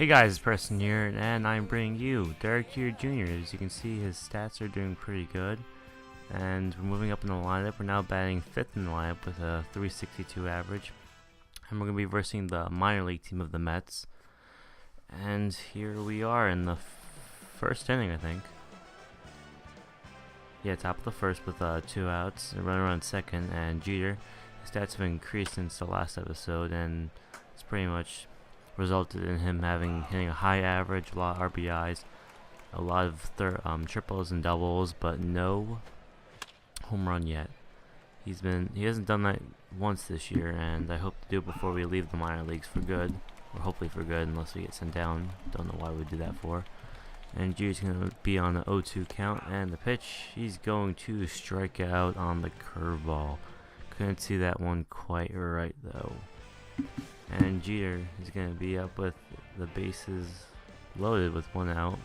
Hey guys, it's Preston here, and I'm bringing you Derek Jeter Jr. As you can see, his stats are doing pretty good, and we're moving up in the lineup. We're now batting 5th in the lineup with a 362 average, and we're going to be versing the minor league team of the Mets. And here we are in the first inning, I think. Yeah, top of the first with 2 outs, a runner on second, and Jeter. His stats have increased since the last episode, and it's pretty much resulted in him hitting a high average, a lot of RBIs, a lot of triples and doubles, but no home run yet. He hasn't done that once this year, and I hope to do it before we leave the minor leagues for good, or hopefully for good, unless we get sent down. Don't know why we do that for. And Jeter's going to be on the 0-2 count, and the pitch, he's going to strike out on the curveball. Couldn't see that one quite right though. And Jeter is going to be up with the bases loaded with 1 out.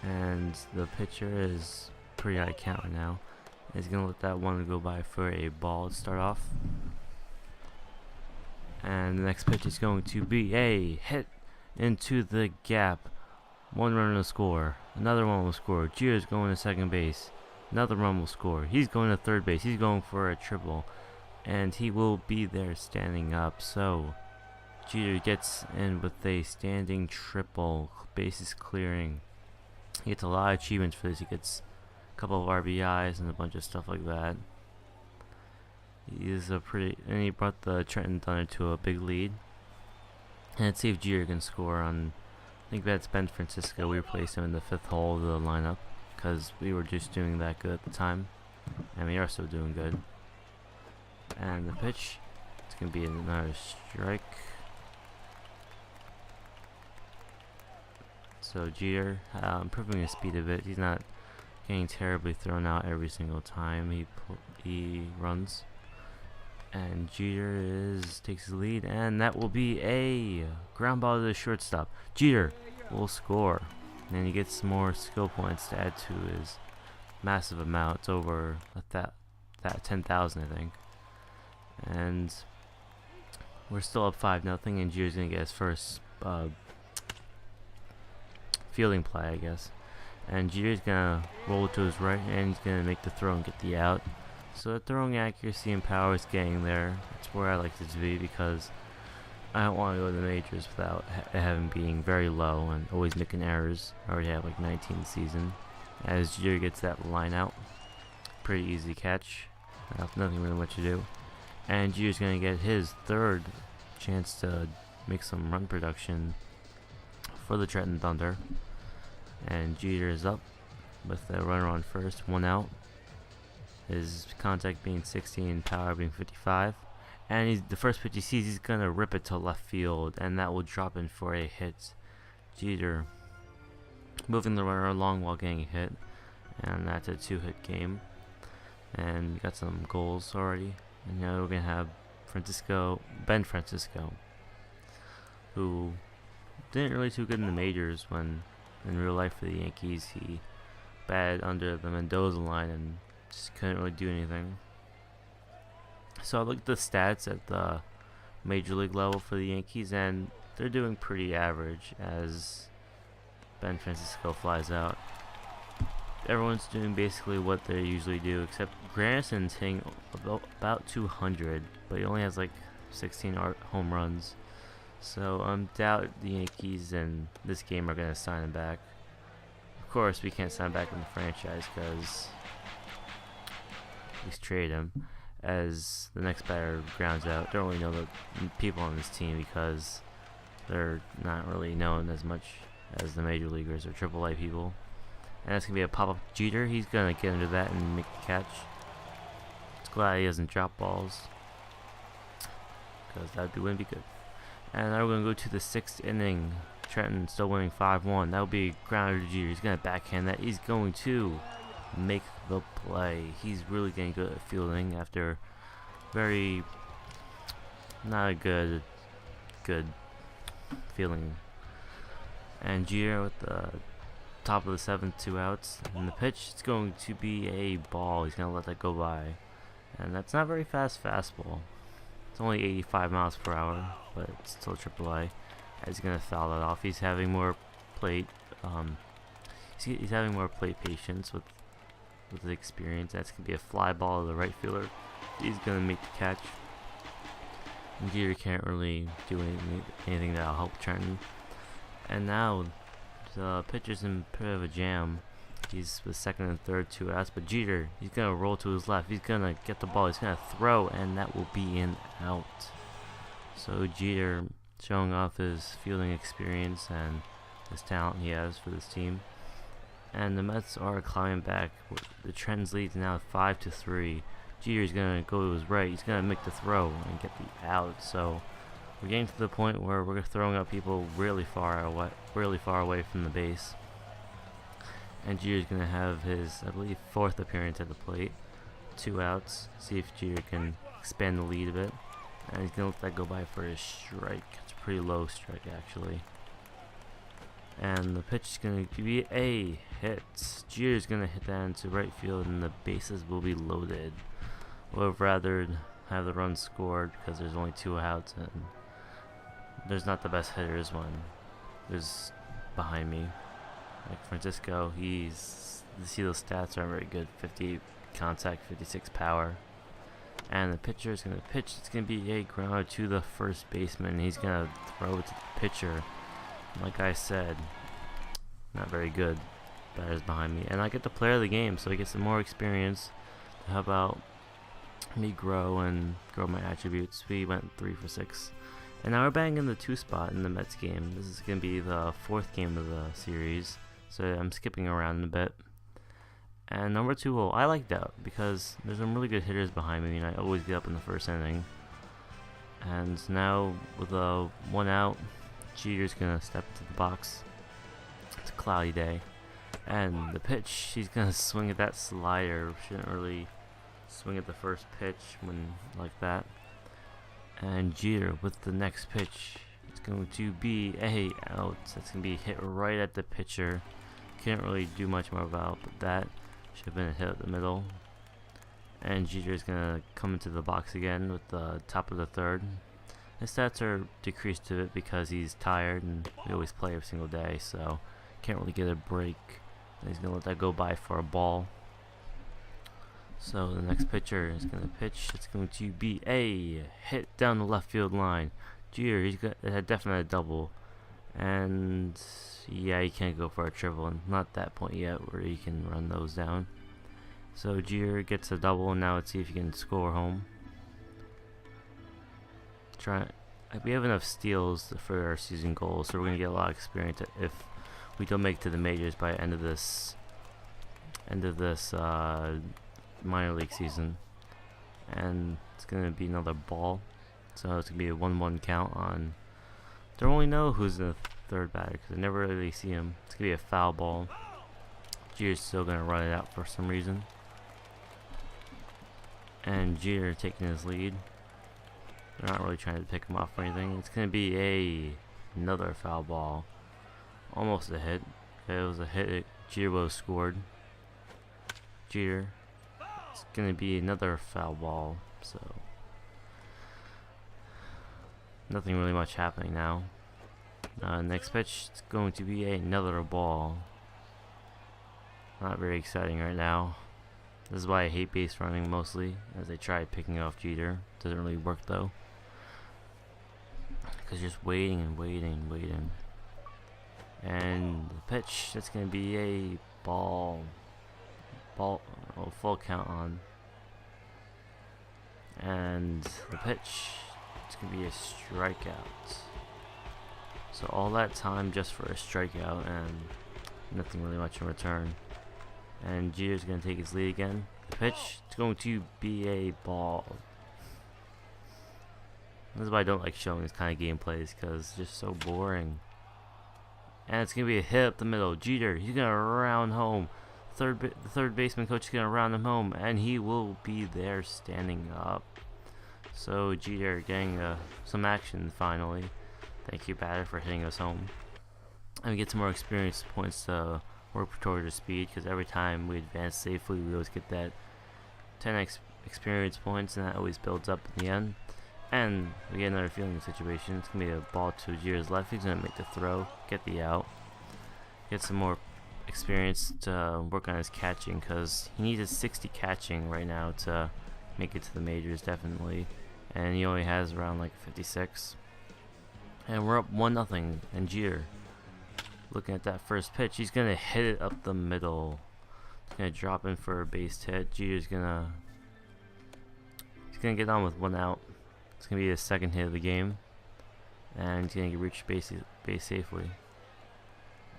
And the pitcher is pretty high count now. He's going to let that one go by for a ball to start off. And the next pitch is going to be a hit into the gap. 1 run will score. Another one will score. Jeter's going to second base. Another run will score. He's going to third base. He's going for a triple. And he will be there standing up. So Jeter gets in with a standing triple, bases clearing. He gets a lot of achievements for this. He gets a couple of RBIs and a bunch of stuff like that. And he brought the Trenton Thunder to a big lead. And let's see if Jeter can score on, I think that's Ben Francisco. We replaced him in the 5th hole of the lineup because we were just doing that good at the time, and we are still doing good. And the pitch, it's going to be another strike. So Jeter, improving his speed a bit. He's not getting terribly thrown out every single time he runs. And Jeter takes his lead, and that will be a ground ball to the shortstop. Jeter will score, and he gets some more skill points to add to his massive amount. It's over that 10,000, I think. And we're still up 5-0, and Jeter's gonna get his first fielding play, I guess. And Jeter's gonna roll to his right, and he's gonna make the throw and get the out. So the throwing accuracy and power is getting there. That's where I like it to be, because I don't want to go to the majors without having being very low and always making errors. I already have like 19 this season. As Jeter gets that line out, pretty easy catch. Nothing really much to do. And Jeter's going to get his 3rd chance to make some run production for the Trenton Thunder. And Jeter is up with the runner on first, 1 out. His contact being 60 and power being 55. And the first pitch he sees, he's going to rip it to left field, and that will drop in for a hit. Jeter moving the runner along while getting a hit. And that's a 2-hit game. And we got some goals already. And now we're going to have Ben Francisco, who didn't really do good in the majors when in real life for the Yankees. He batted under the Mendoza line and just couldn't really do anything. So I looked at the stats at the major league level for the Yankees, and they're doing pretty average as Ben Francisco flies out. Everyone's doing basically what they usually do, except Granderson's hitting about 200, but he only has like 16 home runs. So I doubt the Yankees in this game are going to sign him back. Of course, we can't sign back in the franchise because he's traded him. As the next batter grounds out, don't really know the people on this team because they're not really known as much as the major leaguers or AAA people. And that's going to be a pop-up Jeter. He's going to get into that and make the catch. It's glad he doesn't drop balls, because that wouldn't be good. And now we're going to go to the 6th inning. Trenton still winning 5-1. That would be grounder to Jeter. He's going to backhand that. He's going to make the play. He's really getting good at fielding after not a good fielding. And Jeter with the top of the 7th, 2 outs, and the pitch is going to be a ball. He's going to let that go by, and that's not very fast fastball. It's only 85 miles per hour, but it's still AAA. He's gonna foul that off. He's having more plate. He's having more plate patience with the experience. That's gonna be a fly ball to the right fielder. He's gonna make the catch. And Jeter can't really do anything that'll help Trenton. And now the pitcher's in a bit of a jam. He's with second and third, 2 outs, but Jeter, he's gonna roll to his left. He's gonna get the ball. He's gonna throw, and that will be an out. So Jeter showing off his fielding experience and his talent he has for this team. And the Mets are climbing back. The Trends lead now 5-3. Jeter's gonna go to his right. He's gonna make the throw and get the out. So we're getting to the point where we're throwing up people really far away from the base. And Jeter's gonna have his, I believe, 4th appearance at the plate. 2 outs. See if Jeter can expand the lead a bit. And he's gonna let that go by for a strike. It's a pretty low strike actually. And the pitch is going to be a hit. Jeter's going to hit that into right field, and the bases will be loaded. Would have rather have the run scored because there's only 2 outs, and there's not the best hitters when there's behind me. Like Francisco, you see those stats aren't very good. 50 contact, 56 power. And the pitcher is going to pitch. It's going to be a grounder to the first baseman. He's going to throw it to the pitcher. Like I said, not very good. Batter's behind me, and I get the player of the game, so I get some more experience to help out me grow my attributes. We went 3 for 6, and now we're batting in the 2 spot in the Mets game. This is gonna be the 4th game of the series, so I'm skipping around a bit. And number 2 hole, I like that because there's some really good hitters behind me, and I always get up in the first inning. And now with a 1 out. Jeter's gonna step to the box. It's a cloudy day, and the pitch, he's gonna swing at that slider. Shouldn't really swing at the first pitch when like that. And Jeter with the next pitch, it's going to be a out. That's gonna be hit right at the pitcher. Can't really do much more about, but that should have been a hit at the middle. And Jeter's gonna come into the box again with the top of the 3rd. His stats are decreased a bit because he's tired, and we always play every single day, so can't really get a break. And he's going to let that go by for a ball. So the next pitcher is going to pitch. It's going to be a hit down the left field line. Jeter, he's got a definite double. And yeah, he can't go for a triple, and not that point yet where he can run those down. So Jeter gets a double, and now let's see if he can score home. We have enough steals for our season goals, so we're gonna get a lot of experience if we don't make it to the majors by the end of this minor league season. And it's gonna be another ball, so it's gonna be a 1-1 count on. Don't really know who's the 3rd batter because I never really see him. It's gonna be a foul ball. Jeter's still gonna run it out for some reason, and Jeter taking his lead. They're not really trying to pick him off or anything. It's going to be another foul ball. Almost a hit. If it was a hit, Jeter would have scored. Jeter. It's going to be another foul ball. So nothing really much happening now. Next pitch, it's going to be another ball. Not very exciting right now. This is why I hate base running mostly, as I try picking off Jeter. Doesn't really work though, because just waiting and waiting and waiting. And the pitch, that's going to be a ball, full count on. And the pitch, it's going to be a strikeout. So all that time just for a strikeout and nothing really much in return. And Jeter's going to take his lead again. The pitch, it's going to be a ball. This is why I don't like showing this kind of gameplays, because it's just so boring. And it's going to be a hit up the middle. Jeter, he's going to round home. The third baseman coach is going to round him home, and he will be there standing up. So Jeter getting some action finally. Thank you, batter, for hitting us home. And we get some more experience points to work towards the speed, because every time we advance safely, we always get that 10 experience points, and that always builds up in the end. And we get another fielding situation. It's going to be a ball to Jeter's left. He's going to make the throw, get the out, get some more experience to work on his catching, because he needs a 60 catching right now to make it to the majors, definitely. And he only has around like 56. And we're up 1-0. And Jeter, looking at that first pitch, he's going to hit it up the middle. He's going to drop in for a base hit. Jeter's going to get on with 1 out. It's going to be his second hit of the game. And he's going to reach base safely.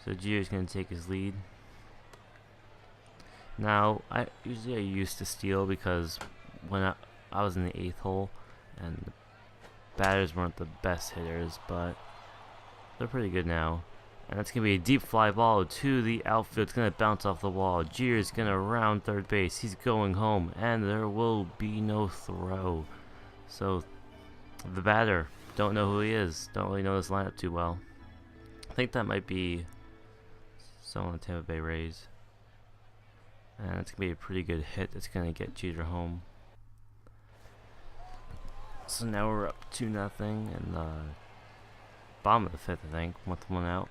So Jeter's going to take his lead. Now, I used to steal because when I was in the 8th hole, and the batters weren't the best hitters, but they're pretty good now. And that's going to be a deep fly ball to the outfield. It's going to bounce off the wall. Jeter's going to round third base. He's going home, and there will be no throw. So the batter, don't know who he is. Don't really know this lineup too well. I think that might be someone on the Tampa Bay Rays. And it's going to be a pretty good hit that's going to get Jeter home. So now we're up 2-0 in the bottom of the 5th, I think, with 1 out.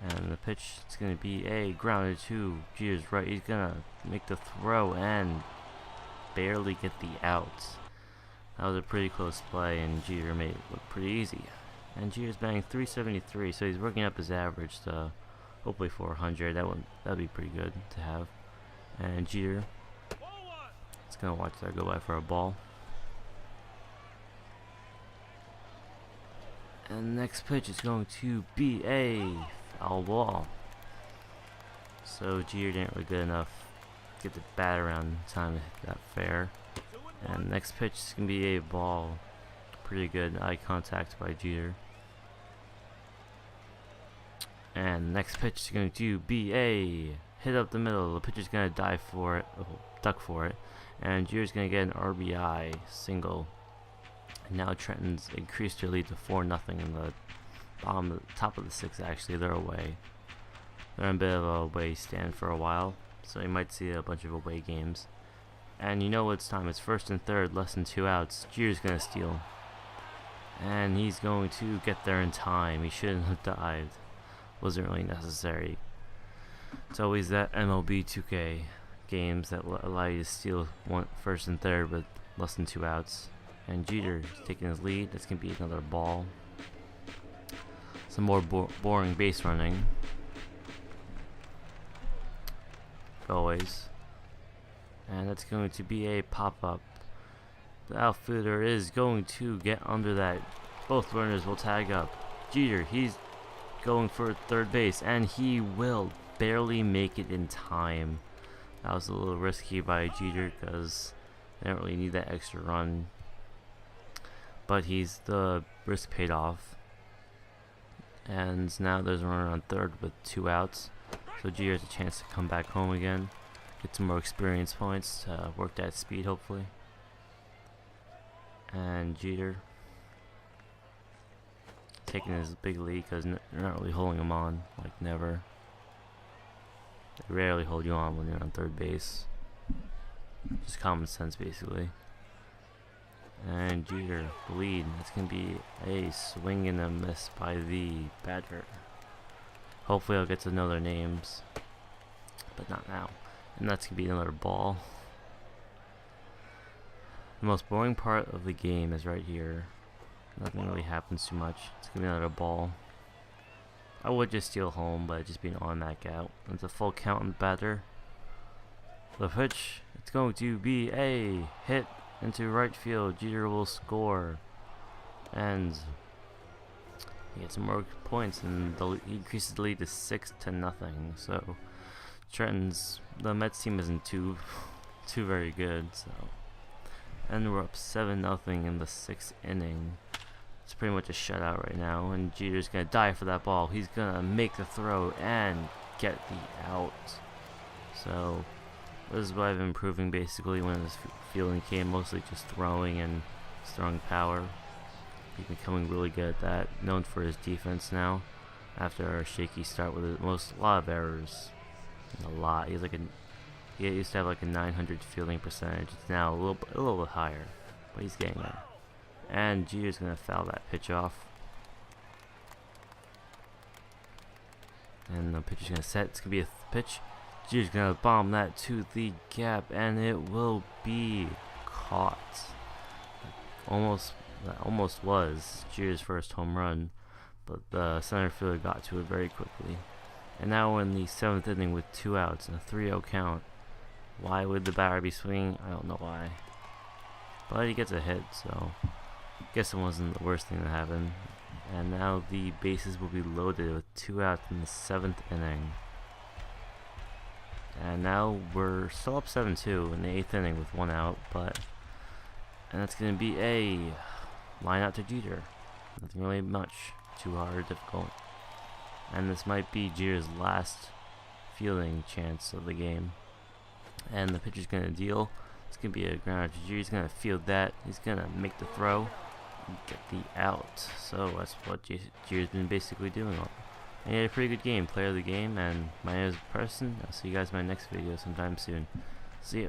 And the pitch is going to be a grounder to Jeter's right. He's going to make the throw and barely get the out. That was a pretty close play, and Jeter made it look pretty easy. And Jeter's batting .373, so he's working up his average to hopefully 400. That'd be pretty good to have. And Jeter is going to watch that go by for a ball. And the next pitch is going to be a foul ball. So Jeter didn't really good enough to get the bat around in time to hit that fair. And the next pitch is going to be a ball. Pretty good eye contact by Jeter. And the next pitch is going to be a hit up the middle. The pitcher's going to dive for it, duck for it. And Jeter's going to get an RBI single. And now Trenton's increased their lead to 4-0 in the top of the 6th. Actually, they're away. They're in a bit of a away stand for a while, so you might see a bunch of away games. And you know it's time. It's 1st and 3rd, less than 2 outs. Jeter's gonna steal, and he's going to get there in time. He shouldn't have dived. Wasn't really necessary. It's always that MLB 2K games that allow you to steal 1st and 3rd with less than 2 outs. And Jeter taking his lead. That's going to be another ball. Some more boring base running. Always. And that's going to be a pop-up. The outfielder is going to get under that. Both runners will tag up. Jeter, he's going for 3rd base, and he will barely make it in time. That was a little risky by Jeter because they don't really need that extra run. But the risk paid off. And now there's a runner on 3rd with 2 outs. So Jeter has a chance to come back home again. Get some more experience points to work that speed, hopefully. And Jeter taking his big lead because they're not really holding him on. Like, never. They rarely hold you on when you're on 3rd base. Just common sense, basically. And Jeter, the lead. It's going to be a swing and a miss by the batter. Hopefully I'll get to know their names, but not now. And that's going to be another ball. The most boring part of the game is right here. Nothing really happens too much. It's going to be another ball. I would just steal home, but it'd just be an automatic out. It's a full count on the batter. The pitch, it's going to be a hit into right field. Jeter will score, and he gets some more points, and he increases the lead to 6-0. So the Mets team isn't too very good. So, and we're up 7-0 in the 6th inning. It's pretty much a shutout right now, and Jeter's gonna dive for that ball. He's gonna make the throw and get the out. So this is what I've been improving basically when this fielding came, mostly just throwing and throwing power. He's becoming really good at that. Known for his defense now, after a shaky start with a lot of errors. A lot. He used to have like a 900 fielding percentage. It's now a little bit higher, but he's getting there. And Jeter's gonna foul that pitch off. And the pitcher's gonna set. It's gonna be a pitch. Jeter's gonna bomb that to the gap, and it will be caught. That almost was Jeter's first home run, but the center fielder got to it very quickly. And now we're in the 7th inning with 2 outs and a 3-0 count. Why would the batter be swinging? I don't know why. But he gets a hit, so I guess it wasn't the worst thing that happened. And now the bases will be loaded with 2 outs in the 7th inning. And now we're still up 7-2 in the 8th inning with 1 out, and that's going to be a line out to Jeter. Nothing really much, too hard or difficult. And this might be Jeter's last fielding chance of the game. And the pitcher's going to deal. It's going to be a ground out to Jeter. He's going to field that. He's going to make the throw and get the out. So that's what Jeter's been basically doing. And he had a pretty good game, player of the game. And my name is Preston. I'll see you guys in my next video sometime soon. See ya.